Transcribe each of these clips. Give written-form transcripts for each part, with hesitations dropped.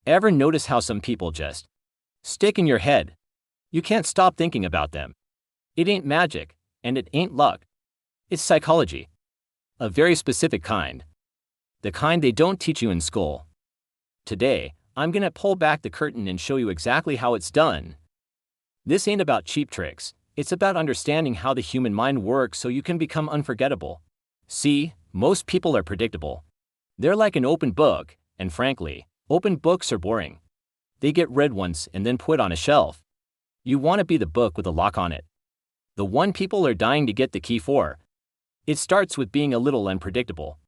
Ever notice how some people just stick in your head? You can't stop thinking about them. It ain't magic, and it ain't luck. It's psychology. A very specific kind. The kind they don't teach you in school. Today, I'm gonna pull back the curtain and show you exactly how it's done. This ain't about cheap tricks. It's about understanding how the human mind works so you can become unforgettable. See, most people are predictable. They're like an open book, and frankly, open books are boring. They get read once and then put on a shelf. You want to be the book with a lock on it. The one people are dying to get the key for. It starts with being a little unpredictable.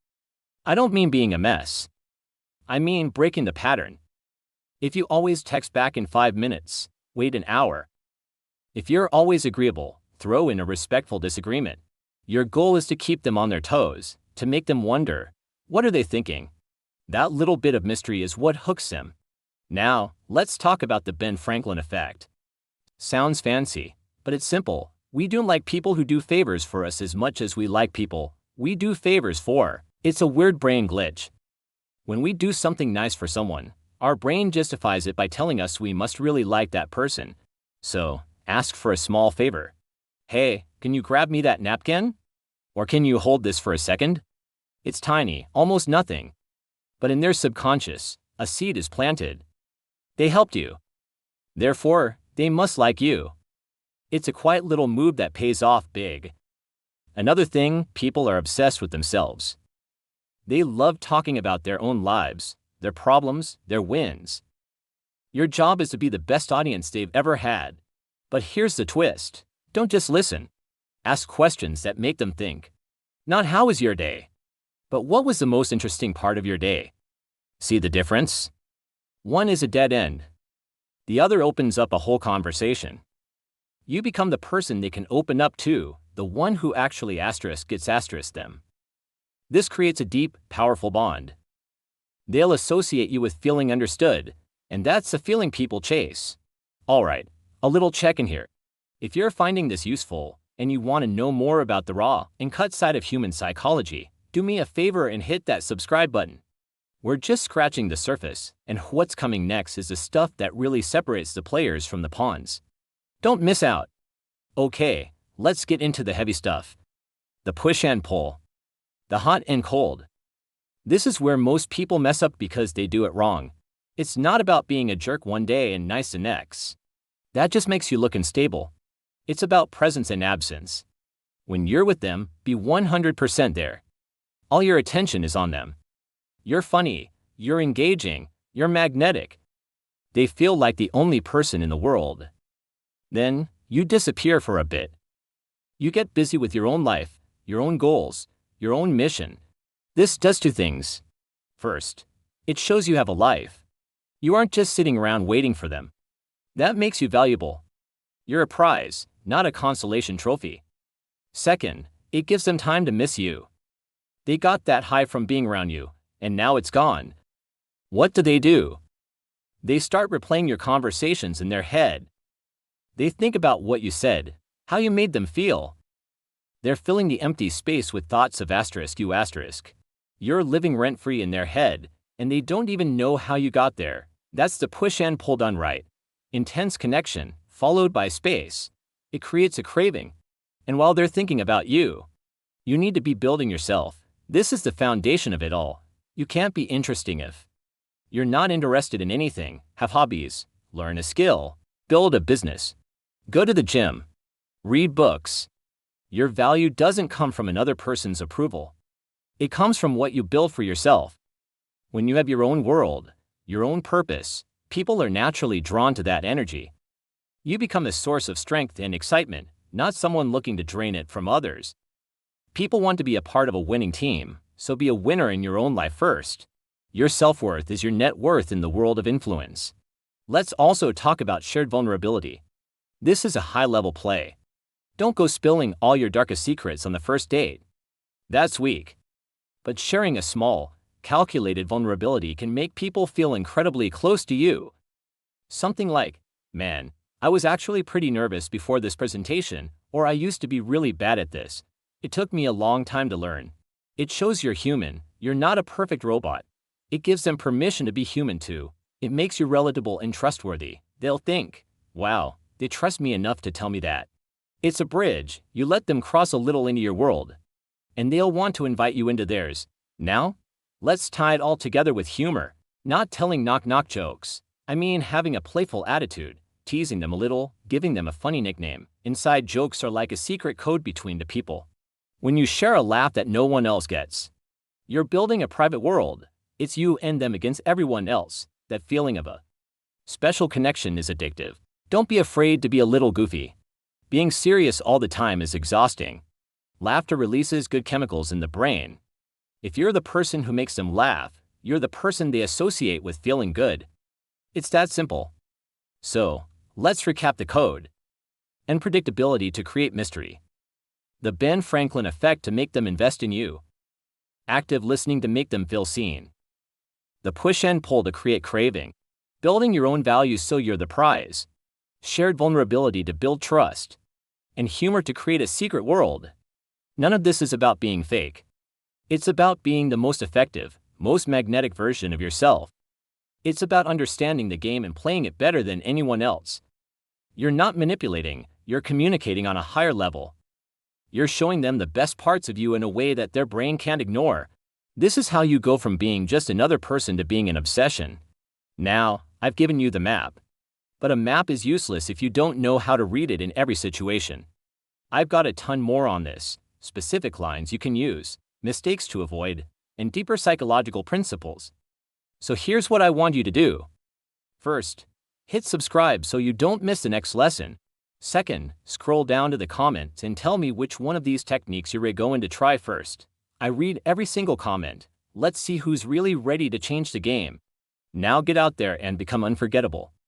I don't mean being a mess. I mean breaking the pattern. If you always text back in 5 minutes, wait an hour. If you're always agreeable, throw in a respectful disagreement. Your goal is to keep them on their toes, to make them wonder, what are they thinking? That little bit of mystery is what hooks them. Now, let's talk about the Ben Franklin effect. Sounds fancy, but it's simple. We don't like people who do favors for us as much as we like people we do favors for. It's a weird brain glitch. When we do something nice for someone, our brain justifies it by telling us we must really like that person. So, ask for a small favor. Hey, can you grab me that napkin? Or can you hold this for a second? It's tiny, almost nothing. But in their subconscious, a seed is planted. They helped you. Therefore, they must like you. It's a quiet little move that pays off big. Another thing, people are obsessed with themselves. They love talking about their own lives, their problems, their wins. Your job is to be the best audience they've ever had. But here's the twist. Don't just listen. Ask questions that make them think. Not how was your day, but what was the most interesting part of your day? See the difference? One is a dead end. The other opens up a whole conversation. You become the person they can open up to, the one who actually gets them. This creates a deep, powerful bond. They'll associate you with feeling understood, and that's the feeling people chase. Alright, a little check-in here. If you're finding this useful, and you want to know more about the raw and cut side of human psychology, do me a favor and hit that subscribe button. We're just scratching the surface, and what's coming next is the stuff that really separates the players from the pawns. Don't miss out. Okay, let's get into the heavy stuff. The push and pull. The hot and cold. This is where most people mess up because they do it wrong. It's not about being a jerk one day and nice the next. That just makes you look unstable. It's about presence and absence. When you're with them, be 100% there. All your attention is on them. You're funny, you're engaging, you're magnetic. They feel like the only person in the world. Then, you disappear for a bit. You get busy with your own life, your own goals, your own mission. This does two things. First, it shows you have a life. You aren't just sitting around waiting for them. That makes you valuable. You're a prize, not a consolation trophy. Second, it gives them time to miss you. They got that high from being around you, and now it's gone. What do? They start replaying your conversations in their head. They think about what you said, how you made them feel. They're filling the empty space with thoughts of you. You're living rent-free in their head, and they don't even know how you got there. That's the push and pull done right. Intense connection, followed by space. It creates a craving. And while they're thinking about you, you need to be building yourself. This is the foundation of it all. You can't be interesting if you're not interested in anything, have hobbies, learn a skill, build a business, go to the gym, read books. Your value doesn't come from another person's approval. It comes from what you build for yourself. When you have your own world, your own purpose, people are naturally drawn to that energy. You become a source of strength and excitement, not someone looking to drain it from others. People want to be a part of a winning team, so be a winner in your own life first. Your self-worth is your net worth in the world of influence. Let's also talk about shared vulnerability. This is a high-level play. Don't go spilling all your darkest secrets on the first date. That's weak. But sharing a small, calculated vulnerability can make people feel incredibly close to you. Something like, man, I was actually pretty nervous before this presentation, or I used to be really bad at this. It took me a long time to learn. It shows you're human, you're not a perfect robot. It gives them permission to be human too. It makes you relatable and trustworthy. They'll think, wow, they trust me enough to tell me that. It's a bridge. You let them cross a little into your world, and they'll want to invite you into theirs. Now, let's tie it all together with humor. Not telling knock-knock jokes. I mean having a playful attitude, teasing them a little, giving them a funny nickname. Inside jokes are like a secret code between the people. When you share a laugh that no one else gets, you're building a private world. It's you and them against everyone else. That feeling of a special connection is addictive. Don't be afraid to be a little goofy. Being serious all the time is exhausting. Laughter releases good chemicals in the brain. If you're the person who makes them laugh, you're the person they associate with feeling good. It's that simple. So, let's recap the code. And predictability to create mystery. The Ben Franklin effect to make them invest in you. Active listening to make them feel seen. The push and pull to create craving. Building your own values so you're the prize. Shared vulnerability to build trust. And humor to create a secret world. None of this is about being fake. It's about being the most effective, most magnetic version of yourself. It's about understanding the game and playing it better than anyone else. You're not manipulating, you're communicating on a higher level. You're showing them the best parts of you in a way that their brain can't ignore. This is how you go from being just another person to being an obsession. Now, I've given you the map. But a map is useless if you don't know how to read it in every situation. I've got a ton more on this, specific lines you can use, mistakes to avoid, and deeper psychological principles. So here's what I want you to do. First, hit subscribe so you don't miss the next lesson. Second, scroll down to the comments and tell me which one of these techniques you're going to try first. I read every single comment. Let's see who's really ready to change the game. Now get out there and become unforgettable.